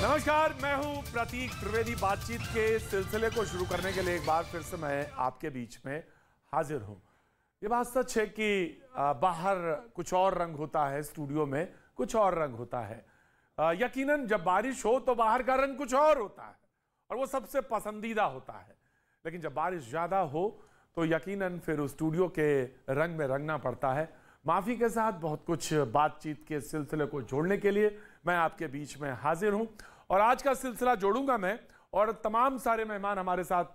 नमस्कार, मैं हूं प्रतीक त्रिवेदी। बातचीत के सिलसिले को शुरू करने के लिए एक बार फिर से मैं आपके बीच में हाजिर हूं। ये बात सच है कि बाहर कुछ और रंग होता है, स्टूडियो में कुछ और रंग होता है। यकीनन जब बारिश हो तो बाहर का रंग कुछ और होता है और वो सबसे पसंदीदा होता है, लेकिन जब बारिश ज्यादा हो तो यकीनन फिर उस स्टूडियो के रंग में रंगना पड़ता है। माफी के साथ बहुत कुछ बातचीत के सिलसिले को जोड़ने के लिए मैं आपके बीच में हाजिर हूं और आज का सिलसिला जोड़ूंगा मैं, और तमाम सारे मेहमान हमारे साथ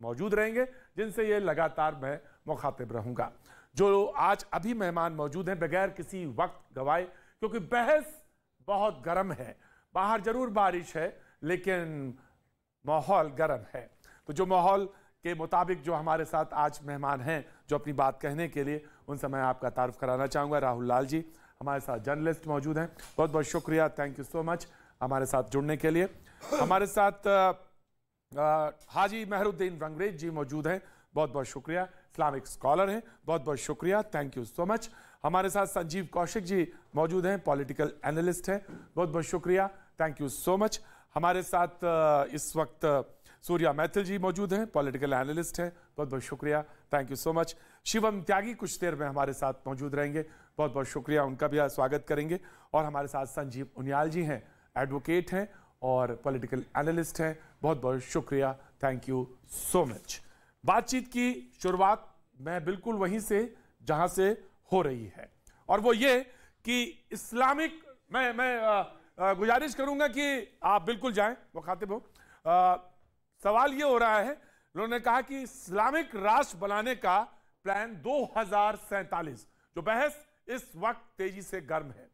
मौजूद रहेंगे जिनसे ये लगातार मैं मुखातिब रहूंगा। जो आज अभी मेहमान मौजूद हैं, बगैर किसी वक्त गवाए, क्योंकि बहस बहुत गर्म है। बाहर जरूर बारिश है लेकिन माहौल गर्म है। तो जो माहौल के मुताबिक जो हमारे साथ आज मेहमान हैं जो अपनी बात कहने के लिए, उनसे मैं आपका तारुफ कराना चाहूँगा। राहुल लाल जी हमारे साथ जर्नलिस्ट मौजूद हैं, बहुत बहुत शुक्रिया, थैंक यू सो मच हमारे साथ जुड़ने के लिए। हमारे साथ हाजी मेहरुद्दीन रंगरेज जी मौजूद हैं, बहुत बहुत शुक्रिया, इस्लामिक स्कॉलर हैं, बहुत बहुत शुक्रिया, थैंक यू सो मच। हमारे साथ संजीव कौशिक जी मौजूद हैं, पॉलिटिकल एनालिस्ट हैं, बहुत बहुत शुक्रिया, थैंक यू सो मच। हमारे साथ इस वक्त सूर्या मैथिल जी मौजूद हैं, पॉलिटिकल एनालिस्ट हैं, बहुत बहुत शुक्रिया, thank you so much. Shivam Tyagi कुछ देर में हमारे साथ मौजूद रहेंगे, बहुत बहुत शुक्रिया, उनका भी स्वागत करेंगे। और हमारे साथ संजीव उनियाल जी हैं, एडवोकेट हैं और पॉलिटिकल एनालिस्ट हैं, बहुत बहुत शुक्रिया, थैंक यू सो मच। बातचीत की शुरुआत मैं बिल्कुल वहीं से जहां से हो रही है, और वो ये कि इस्लामिक, मैं गुजारिश करूंगा कि आप बिल्कुल जाएं, मुखातिब हो। सवाल ये हो रहा है, लोगों ने कहा कि इस्लामिक राष्ट्र बनाने का प्लान 2047, जो बहस इस वक्त तेजी से गर्म है।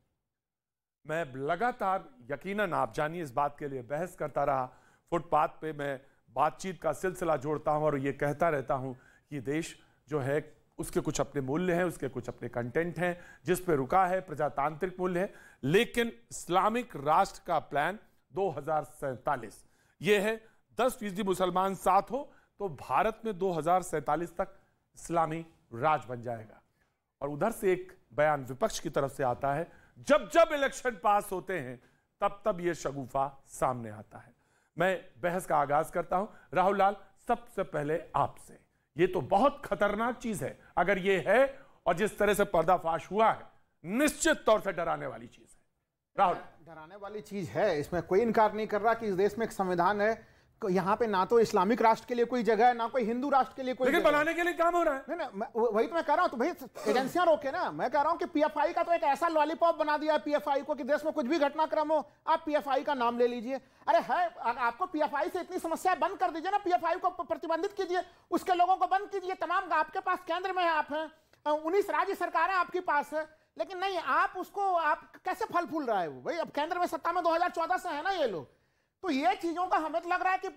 मैं लगातार, यकीनन आप जानिए, इस बात के लिए बहस करता रहा। फुटपाथ पे मैं बातचीत का सिलसिला जोड़ता हूं और ये कहता रहता हूं कि देश जो है उसके कुछ अपने मूल्य हैं, उसके कुछ अपने कंटेंट हैं, जिस पे रुका है प्रजातांत्रिक मूल्य है, लेकिन इस्लामिक राष्ट्र का प्लान 2047 ये है। 10% मुसलमान साथ हो तो भारत में 2047 तक इस्लामी राज बन जाएगा। और उधर से एक बयान विपक्ष की तरफ से आता है, जब जब इलेक्शन पास होते हैं तब तब यह शगुफा सामने आता है। मैं बहस का आगाज करता हूं। राहुल लाल, सबसे पहले आपसे, यह तो बहुत खतरनाक चीज है अगर यह है, और जिस तरह से पर्दाफाश हुआ है, निश्चित तौर से डराने वाली चीज है। राहुल, डराने वाली चीज है, इसमें कोई इनकार नहीं कर रहा कि इस देश में एक संविधान है। यहाँ पे ना तो इस्लामिक राष्ट्र के लिए कोई जगह है, ना कोई हिंदू राष्ट्र के लिए कोई, लेकिन बनाने के लिए काम हो रहा है। नहीं, वही तो मैं कह रहा हूँ। तो भाई एजेंसियां रोके ना। मैं कह रहा हूँ कि पीएफआई का तो एक ऐसा लॉलीपॉप बना दिया है पीएफआई को कि देश में कुछ भी घटनाक्रम हो आप पीएफआई का नाम ले लीजिए। अरे है, आपको पीएफआई से इतनी समस्याएं, बंद कर दीजिए ना, पीएफआई को प्रतिबंधित कीजिए, उसके लोगों को बंद कीजिए। तमाम आपके पास केंद्र में आप हैं, 19 राज्य सरकारें आपके पास है, लेकिन नहीं, आप उसको, आप कैसे फल फूल रहा है वो भाई। अब केंद्र में सत्ता में 2014 से है ना ये लोग। तो ये चीजों का हमें लग रहा है कि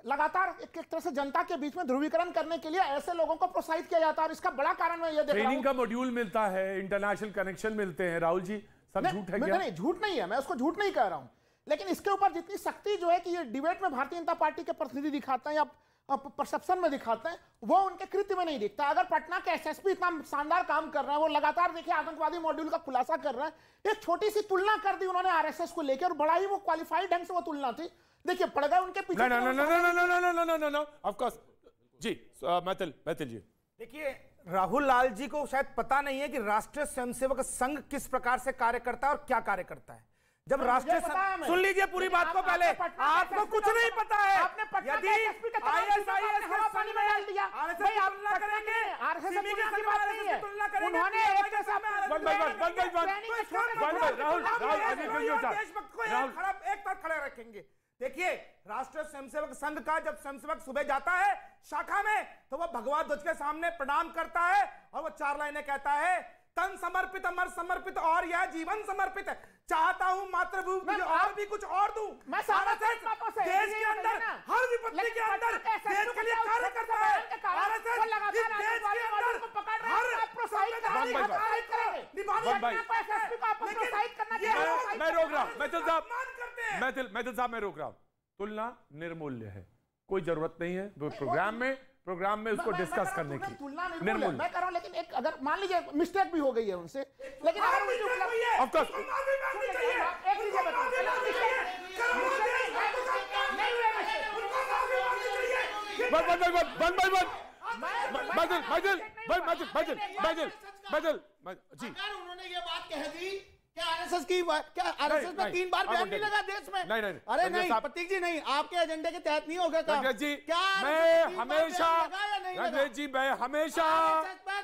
लगातार एक तरह से जनता के बीच में ध्रुवीकरण करने के लिए ऐसे लोगों को प्रोत्साहित किया जाता है। और इसका बड़ा कारण मैं ये देख रहा हूं, ट्रेनिंग का मॉड्यूल मिलता है, इंटरनेशनल कनेक्शन मिलते हैं। राहुल जी, सब झूठ है क्या? नहीं, झूठ नहीं है, मैं उसको झूठ नहीं कह रहा हूं, लेकिन इसके ऊपर जितनी सख्ती जो है कि ये डिबेट में भारतीय जनता पार्टी के प्रतिनिधि दिखाते हैं या परसेप्शन में दिखाते हैं, वो उनके कृत्य में नहीं दिखता। अगर पटना के एसएसपी इतना शानदार काम कर रहे हैं, वो लगातार देखिए आतंकवादी मॉड्यूल का खुलासा कर रहे हैं। एक छोटी सी तुलना कर दी उन्होंने आरएसएस को लेकर, और बड़ा ही वो क्वालिफाइड ढंग से वो तुलना थी। देखिए पड़ गए उनके पीछे। नो, ऑफ कोर्स जी। मैथिल जी, देखिए, राहुल लाल जी को शायद पता नहीं है कि राष्ट्रीय स्वयंसेवक संघ किस प्रकार से कार्य करता है और क्या कार्य करता है। जब राष्ट्रीय, सुन लीजिए पूरी बात को पहले, आपको कुछ नहीं पता है। यदि आईएसआईएस के पानी में डाल दिया, भाई आप तुलना करेंगे, आरएसएस की बात नहीं है, उन्होंने एक के साथ राहुल एक तरफ खड़े रखेंगे। देखिए, राष्ट्रीय स्वयंसेवक संघ का जब स्वयंसेवक सुबह जाता है शाखा में, तो वह भगवा ध्वज के सामने प्रणाम करता है और वो 4 लाइनें कहता है, तन समर्पित, अमर समर्पित और यह जीवन समर्पित, चाहता हूं मातृभूमि और भी कुछ और दूं। देश के अंदर हर विपत्ति के अंदर देश के लिए कार्य करता है। आरएसएस इस देश के अंदर हर मैं रोक रहा हूं, मैथिल साहब मैं रोक रहा हूं। तुलना निर्मूल्य है, कोई जरूरत नहीं है प्रोग्राम में उसको डिस्कस करने की। निर्मूल्य मैं कर रहा हूं, लेकिन एक अगर मान लीजिए मिस्टेक भी हो गई है उनसे, लेकिन अगर जी अगर उन्होंने ये बात कह दी क्या आरएसएस की क्या आरएसएस में 3 बार बैन नहीं लगा देश में? नहीं अरे नहीं प्रतीक जी नहीं, आपके एजेंडे के तहत नहीं होगा काम। जी क्या मैं हमेशा रंजीत जी मैं हमेशा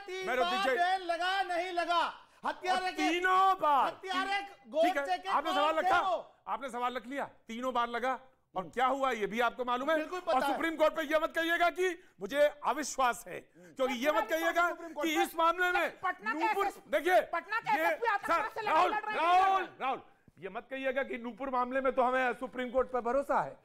बैन लगा नहीं लगा? हत्यारे के तीनों बार हत्यारे ठीक है, आपने सवाल रखा, आपने सवाल रख लिया, तीनों बार लगा और क्या हुआ ये भी आपको मालूम है। और सुप्रीम कोर्ट पे ये मत कहिएगा कि मुझे अविश्वास है, क्योंकि ये मत कहिएगा कि इस मामले में नूपुर, देखिए राहुल ये मत कहिएगा कि नूपुर मामले में तो हमें सुप्रीम कोर्ट पर भरोसा है,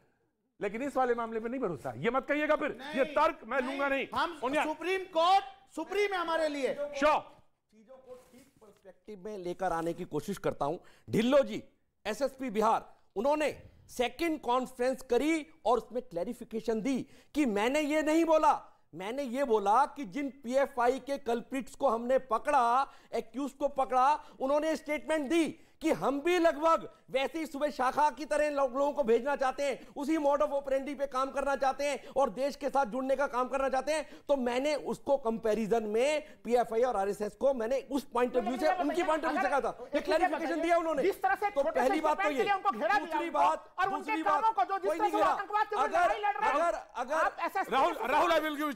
लेकिन इस वाले मामले में नहीं भरोसा। ये मत कहिएगा, फिर ये तर्क मैं लूंगा नहीं। हम सुप्रीम कोर्ट सुप्रीम है हमारे लिए। चीजों को ठीक पर्सपेक्टिव में लेकर आने की कोशिश करता हूं। ढिल्लो जी एसएसपी बिहार, उन्होंने सेकंड कॉन्फ्रेंस करी और उसमें क्लैरिफिकेशन दी कि मैंने ये नहीं बोला, मैंने ये बोला कि जिन पीएफआई के कल्प्रिट्स को हमने पकड़ा, एक्यूज को पकड़ा, उन्होंने स्टेटमेंट दी कि हम भी लगभग वैसे ही सुबह शाखा की तरह लोगों को भेजना चाहते हैं, उसी मोड ऑफ ऑपरेंडी पे काम करना चाहते हैं और देश के साथ जुड़ने का काम करना चाहते हैं। तो मैंने उसको कंपैरिजन में पीएफआई और आरएसएस को मैंने उस पॉइंट ऑफ व्यू से, उनकी पॉइंट ऑफ व्यू से कहा था। ये क्लैरिफिकेशन दिया उन्होंने। जिस तरह से तो पहली बात तो ये, दूसरी बात कोई नहीं घेरा। राहुल आई will give you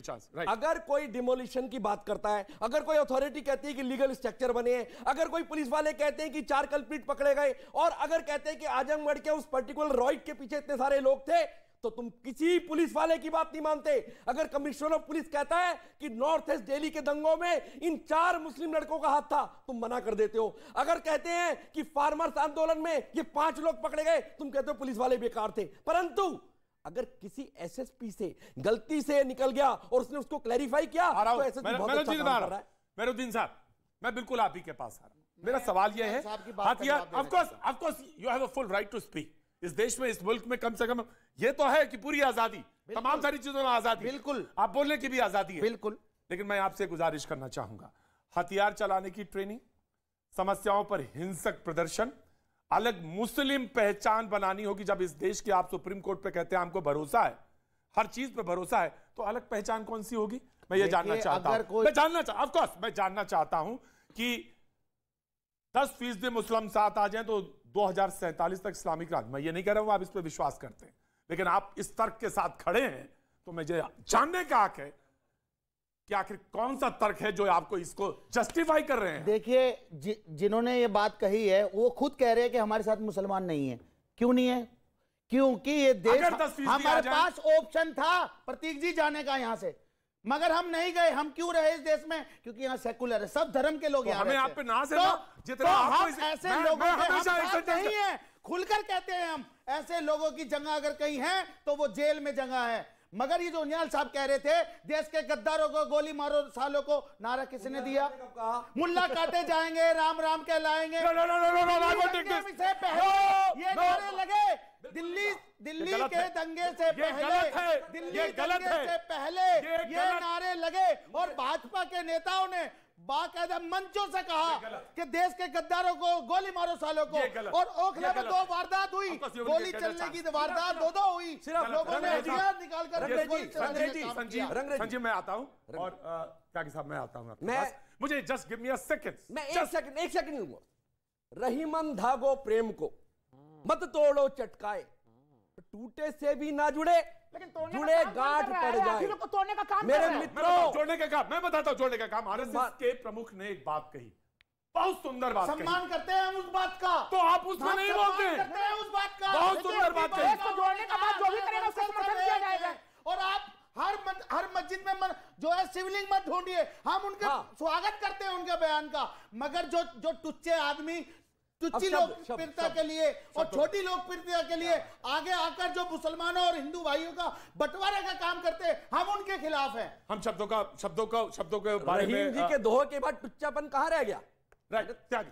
chance, right. अगर कोई डिमोलिशन की बात करता है, अगर कोई अथॉरिटी कहती है कि लीगल स्ट्रक्चर बने हैं, अगर कोई पुलिस वाले कहते हैं कि 4 कल्प्रिट पकड़े गए और अगर कहते हैं कि आजमगढ़ के उस पर्टिकुलर रॉइट के पीछे इतने सारे लोग थे, तो तुम किसी पुलिस वाले की बात नहीं मानते। अगर कमिश्नर ऑफ पुलिस कहता है कि नॉर्थ ईस्ट दिल्ली के दंगों में इन 4 मुस्लिम लड़कों का हाथ था, तुम मना कर देते हो। अगर कहते हैं कि फार्मर्स आंदोलन में ये 5 लोग पकड़े गए, तुम कहते हो पुलिस वाले बेकार थे। परंतु अगर किसी एसएसपी से गलती से निकल गया और उसने उसको क्लैरिफाई किया, तो एसएसपी बहुत अच्छा काम कर रहा है। मेरुद्दीन साहब, मैं बिल्कुल आप ही के पास आ रहा हूं। मेरा सवाल यह है, हथियार, of course you have a full right to speak. इस देश में, इस मुल्क में कम से कम ये तो है कि पूरी आजादी, तमाम सारी चीजों में आजादी, बिल्कुल, आप बोलने की भी आजादी है, बिल्कुल। लेकिन मैं आपसे गुजारिश करना चाहूंगा, हथियार चलाने की ट्रेनिंग, समस्याओं पर हिंसक प्रदर्शन, अलग मुस्लिम पहचान बनानी होगी। जब इस देश के आप सुप्रीम कोर्ट पे कहते हैं हमको भरोसा है, हर चीज पे भरोसा है, तो अलग पहचान कौन सी होगी? मैं ये जानना चाहता हूं। मैं जानना चाहता हूं कि 10% मुस्लिम साथ आ जाएं तो 2047 तक इस्लामिक राज। मैं ये नहीं कह रहा हूं आप इस पे विश्वास करते हैं, लेकिन आप इस तर्क के साथ खड़े हैं, तो मुझे जानने का हक है कि आखिर कौन सा तर्क है जो आपको इसको जस्टिफाई कर रहे हैं। देखिए, जिन्होंने ये बात कही है वो खुद कह रहे हैं कि हमारे साथ मुसलमान नहीं है। क्यों नहीं है? क्योंकि ये देश, हमारे पास ऑप्शन था प्रतीक जी जाने का यहां से, मगर हम नहीं गए। हम क्यों रहे इस देश में? क्योंकि यहाँ सेकुलर है, सब धर्म के लोग यहाँ हमें आप पे नाज है तो, ना, जितना तो आपको हम ऐसे लोगों के नहीं है, खुलकर कहते हैं हम, ऐसे लोगों की जगह अगर कहीं है तो वो जेल में जगह है। मगर ये जो उनियाल साहब कह रहे थे, देश के गद्दारों को गोली मारो सालों को, नारा किसने दिया? मुल्ला काटे जाएंगे, राम राम कहलाएंगे। से पहले ये नारे लगे, दिल्ली के दंगे से पहले, दिल्ली दंगे से पहले ये नारे लगे और भाजपा के नेताओं ने बाकायदा मंचों से कहा कि देश के गद्दारों को गोली मारो सालों को। और ओखला में 2 वारदात हुई, गोली चलने की वारदात 2 हुई, लोगों ने हथियार निकालकर गोली चलाने का काम किया। संजीव, मैं आता हूं और त्यागी साहब मैं आता हूं, मुझे just give me a second. मैं एक सेकंड लूंगा। रहीमन धागो प्रेम को मत तोड़ो चटकाए, टूटे से भी ना जुड़े, लेकिन जुड़े गांठ पड़ जाए। तोड़ने का काम मेरे मित्रों, जोड़ने का काम मैं बताता हूं। जोड़ने का काम, आरएसएस के प्रमुख ने एक बात कही, बहुत सुंदर बात, सम्मान करते हैं हम उस बात का, तो आप उसमें नहीं बोलते हैं उस बात का। बहुत सुंदर बात कही, जोड़ने का बात जो भी करेगा उसका समर्थन किया जाएगा। और आप हर मस्जिद में जो है शिवलिंग मत ढूंढिए, हम उनके स्वागत करते हैं उनके बयान का। मगर जो टुच्चे आदमी, तुच्छी लोकप्रियता के लिए और छोटी लोकप्रियता के लिए आगे आकर जो मुसलमानों और हिंदू भाइयों का बंटवारे का काम करते हैं, हम उनके खिलाफ हैं। हम शब्दों के बारे में, रहीम जी के दोहे के बाद टुच्चापन कहां रह गया? राइट, त्यागी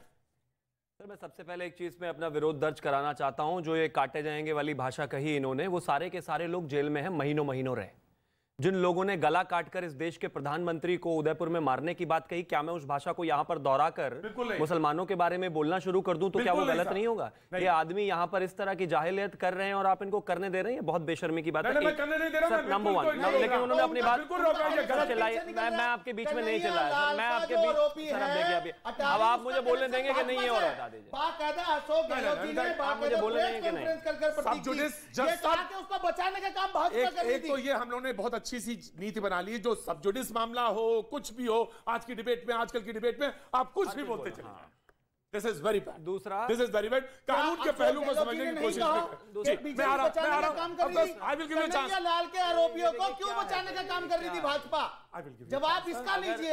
सर, मैं सबसे पहले एक चीज में अपना विरोध दर्ज कराना चाहता हूं। जो ये काटे जाएंगे वाली भाषा कही इन्होंने, वो सारे के सारे लोग जेल में हैं, महीनों रहे। जिन लोगों ने गला काटकर इस देश के प्रधानमंत्री को उदयपुर में मारने की बात कही, क्या मैं उस भाषा को यहां पर दोहराकर मुसलमानों के बारे में बोलना शुरू कर दूं तो क्या वो गलत नहीं होगा? ये आदमी यहां पर इस तरह की जाहिलियत कर रहे हैं और आप इनको करने दे रहे हैं, बहुत बेशर्मी की बात है। नंबर वन, लेकिन उन्होंने अपनी बात चलाई। मैं आपके बीच में नहीं चलाया, मैं आपके बीच। देखिए अब आप मुझे बोलने देंगे कि नहीं है और बता दीजिए, आप मुझे बोलने देंगे कि नहीं? उसको बचाने का काम भाजपा कर रही थी। तो ये हम लोगों ने बहुत अच्छी सी नीति बना ली है, जो सब जुडिस मामला हो, कुछ भी हो, आज की डिबेट में, आजकल की डिबेट में आप कुछ भी बोलते चले। This is very bad. दूसरा, दिस इज वेरी बैड। कानून के पहलू को समझने की कोशिश करें। मैं आ रहा हूं। I will give you chance. लाल के आरोपियों को क्यों बचाने का काम कर रही थी भाजपा? जवाब इसका लीजिए।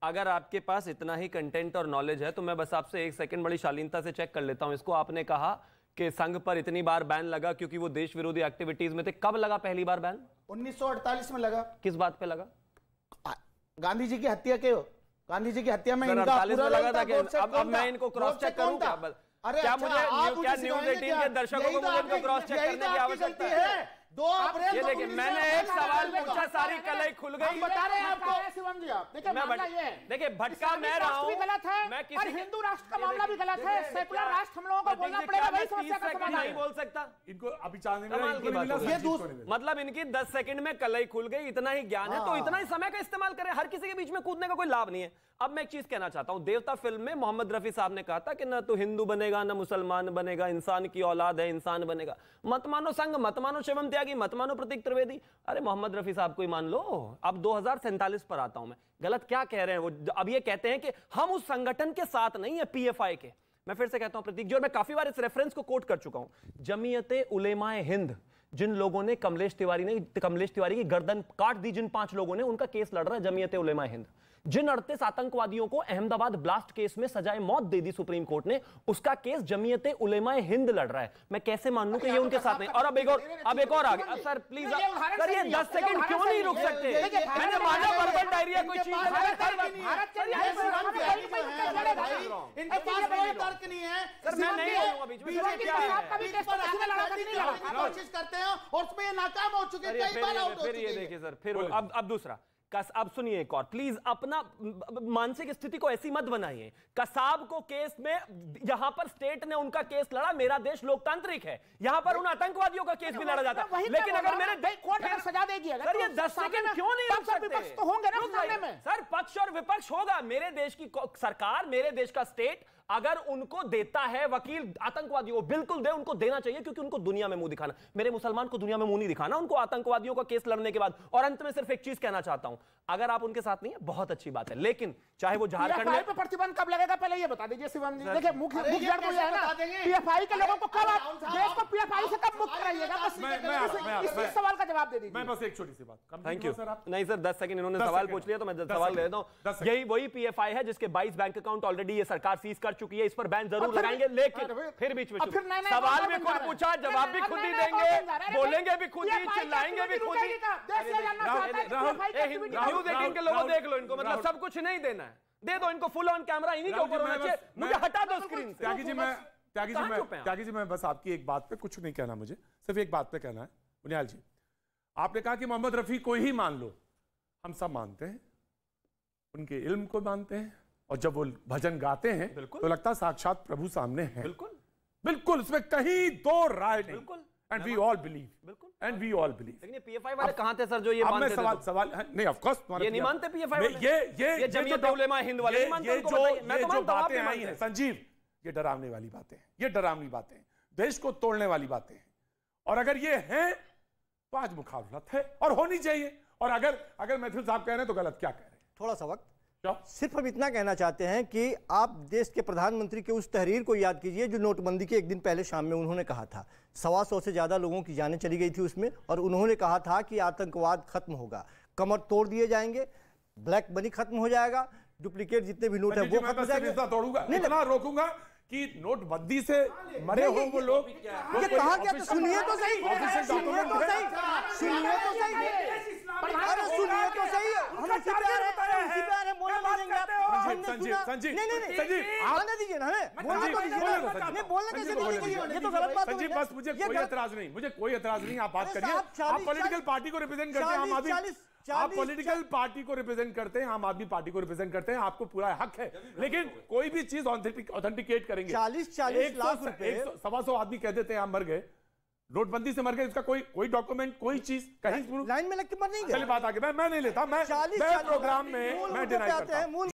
अगर आपके पास इतना ही कंटेंट और नॉलेज है तो मैं बस आपसे एक सेकंड बड़ी शालीनता से चेक कर लेता हूं इसको। आपने कहा कि संघ पर इतनी बार बैन लगा क्योंकि वो देश विरोधी एक्टिविटीज में थे। कब लगा पहली बार बैन? 1948 में लगा। किस बात पे लगा? गांधी जी की हत्या के, गांधी जी की हत्या में इनका 48 में लगा था कि अब मैं इनको क्रॉस चेक करूं क्या? अरे क्या मुझे क्या न्यूज़ 18 के दर्शकों को मुझे इनको क्रॉस चेक करने की आवश्यकता है? 2 अप्रैल ये देखिए, मैंने एक सवाल पूछा, सारी कलई खुल गई। बता रहे हैं आपको शिवम जी। आप देखिए मामला ये है, देखिए भटका मैं रहा हूं, गलत है और हिंदू राष्ट्र का मामला भी गलत है। सेकुलर राष्ट्र हम लोगों को बोलना पड़ेगा, वही समस्या का समाधान नहीं बोल सकता इनको अभी चांस मतलब इनकी 10 सेकंड में कलई खुल गई। इतना ही ज्ञान है तो इतना ही समय का इस्तेमाल करें। हर किसी के बीच में कूदने का कोई लाभ नहीं है। अब मैं एक चीज कहना चाहता हूं, देवता फिल्म में मोहम्मद रफी साहब ने कहा था कि ना तो हिंदू बनेगा ना मुसलमान बनेगा, इंसान की औलाद है, इंसान बनेगा। मत मानो संघ, मत मानो शिवम त्यागी, मत मानो प्रतीक त्रिवेदी। अरे मोहम्मद रफी साहब को ही मान लो। अब 2047 पर आता हूं मैं। गलत क्या कह रहे हैं वो? अब ये कहते हैं कि हम उस संगठन के साथ नहीं है, पीएफआई के। मैं फिर से कहता हूं प्रतीक जी, और मैं काफी बार इस रेफरेंस को कोट कर चुका हूं। जमीयते उलेमाए हिंद, जिन लोगों ने कमलेश तिवारी की गर्दन काट दी, जिन 5 लोगों ने, उनका केस लड़ रहा है जमीयते उलेमाए हिंद। जिन 38 आतंकवादियों को अहमदाबाद ब्लास्ट केस में सजाए मौत दे दी सुप्रीम कोर्ट ने, उसका केस जमीयते उलेमाए हिंद लड़ रहा है। मैं कैसे मान लूं कि ये उनके साथ नहीं? और अब एक और आगे। अब सर प्लीज सर, ये 10 सेकंड क्यों नहीं रुक सकते? मैंने माना वर्बल डायरिया कोई चीज तर्क नहीं है सर, मैं नहीं बोलूंगा बीच में। कोशिश करते हैं और उसमें ये नाकाम हो चुके हैं, कई बार आउट हो चुके हैं। फिर ये देखिए सर, फिर अब दूसरा अब सुनिए एक और प्लीज। अपना मानसिक स्थिति को ऐसी मत बनाइए। कसाब को केस में यहां पर स्टेट ने उनका केस लड़ा। मेरा देश लोकतांत्रिक है, यहां पर उन आतंकवादियों का केस भी लड़ा जाता है। लेकिन अगर मेरे कोर्ट अगर सजा देगी, सर ये 10 सेकंड क्यों नहीं रुक सकते? विपक्ष तो होंगे ना सामने में। सर पक्ष और विपक्ष होगा। मेरे देश की सरकार, मेरे देश का स्टेट अगर उनको देता है वकील आतंकवादियों को, बिल्कुल दे, उनको देना चाहिए, क्योंकि उनको दुनिया में मुंह दिखाना। मेरे मुसलमान को दुनिया में मुंह नहीं दिखाना उनको आतंकवादियों का केस लड़ने के बाद। और अंत में सिर्फ एक चीज कहना चाहता हूं, अगर आप उनके साथ नहीं है बहुत अच्छी बात है, लेकिन चाहे वो झारखंड में प्रतिबंध कब लगेगा पहले ये बता दीजिए शिवम जी। देखिए मुख्य तो ये है ना, पीएफआई के लोगों को कब देश को पीएफआई से कब मुक्त कराइएगा? इस सवाल का जवाब दे दीजिए। मैं बस एक छोटी सी बात। Thank you. नहीं सर 10 सेकंड इन्होंने सवाल पूछ लिया तो मैं सवाल दे देता हूं। यही वही पीएफआई है जिसके 22 बैंक अकाउंट ऑलरेडी ये सरकार सीज कर चुकी है। इस पर बैन जरूर लगाएंगे, लेकिन फिर बीच में सवाल भी खुद पूछा, जवाब भी खुद ही देंगे, बोलेंगे भी खुद ही, चिल्लाएंगे भी खुद ही। न्यूज़ 18 के लोगों देख लो इनको, मतलब सब कुछ नहीं देना है, दे दो इनको फुल ऑन कैमरा, इन्हीं के ऊपर होना चाहिए। मुझे हटा दो स्क्रीन से। त्यागी जी मैं बस आपकी एक बात पे कुछ नहीं कहना, मुझे सिर्फ एक बात पे कहना है। बुनियाल जी, आपने कहा कि मोहम्मद रफी को ही मान लो। हम सब मानते हैं, उनके इल्म को मानते हैं, और जब वो भजन गाते हैं तो लगता है साक्षात प्रभु सामने है। बिल्कुल बिल्कुल, इसमें कहीं दो राय नहीं। बिल्कुल, एंड वी ऑल बिलीव, बिल्कुल, एंड वी ऑल बिलीव। लेकिन पीएफआई वाले कहां थे सर जो ये मानते थे? सवाल नहीं, ऑफ कोर्स ये नहीं मानते पीएफआई वाले। ये जमीयत उलेमा हिंद वाले नहीं मानते उनको, बताइए। मैं तो मानता हूं, आप नहीं मानते। संजीव, ये डरावने वाली बातें हैं, ये डरावनी बातें हैं, देश को तोड़ने वाली बातें हैं। और अगर ये हैं तो आज मुखावलत है और होनी चाहिए। और अगर मैथिल साहब कह रहे हैं तो गलत क्या कह रहे हैं? थोड़ा सा वक्त, सिर्फ हम इतना कहना चाहते हैं कि आप देश के प्रधानमंत्री के उस तहरीर को याद कीजिए जो नोटबंदी के एक दिन पहले शाम में उन्होंने कहा था। 125 से ज़्यादा लोगों की जानें चली गई थी उसमें, और उन्होंने कहा था कि आतंकवाद खत्म होगा, कमर तोड़ दिए जाएंगे, ब्लैक मनी खत्म हो जाएगा, डुप्लीकेट जितने भी नोट है वो खत्म हो जाएंगे। तोड़ूंगा, इतना रोकूंगा कि नोटबंदी से मरे हो वो लोग। ये कहा क्या? तो सुनिए तो सही, सुनिए तो सही, सुनिए तो सही, अरे सुनिए तो सही। हम इसी पे आ रहे हैं, बोलने नहीं देंगे आप। संजीव, आने दीजिए ना हमें, बोलने कैसे दीजिए, ये तो गलत बात है। संजीव, बस मुझे कोई एतराज नहीं, आप बात करिए। आप पॉलिटिकल पार्टी को रिप्रेजेंट करते हैं, आम आदमी, आप पॉलिटिकल पार्टी को रिप्रेजेंट करते हैं, आम आदमी पार्टी को रिप्रेजेंट करते हैं, आपको पूरा हक है, लेकिन कोई भी चीज ऑथेंटिकेट करेंगे। 40 लाख रुपए, 125 आदमी कह देते हैं हम मर गए, नोटबंदी से मर गए, इसका कोई डॉक्यूमेंट, कोई चीज कहीं लाइन में लग के मर नहीं गए। चलिए बात आगे, मैं नहीं लेता, मैं प्रोग्राम में मैं डिनाई करता हूं।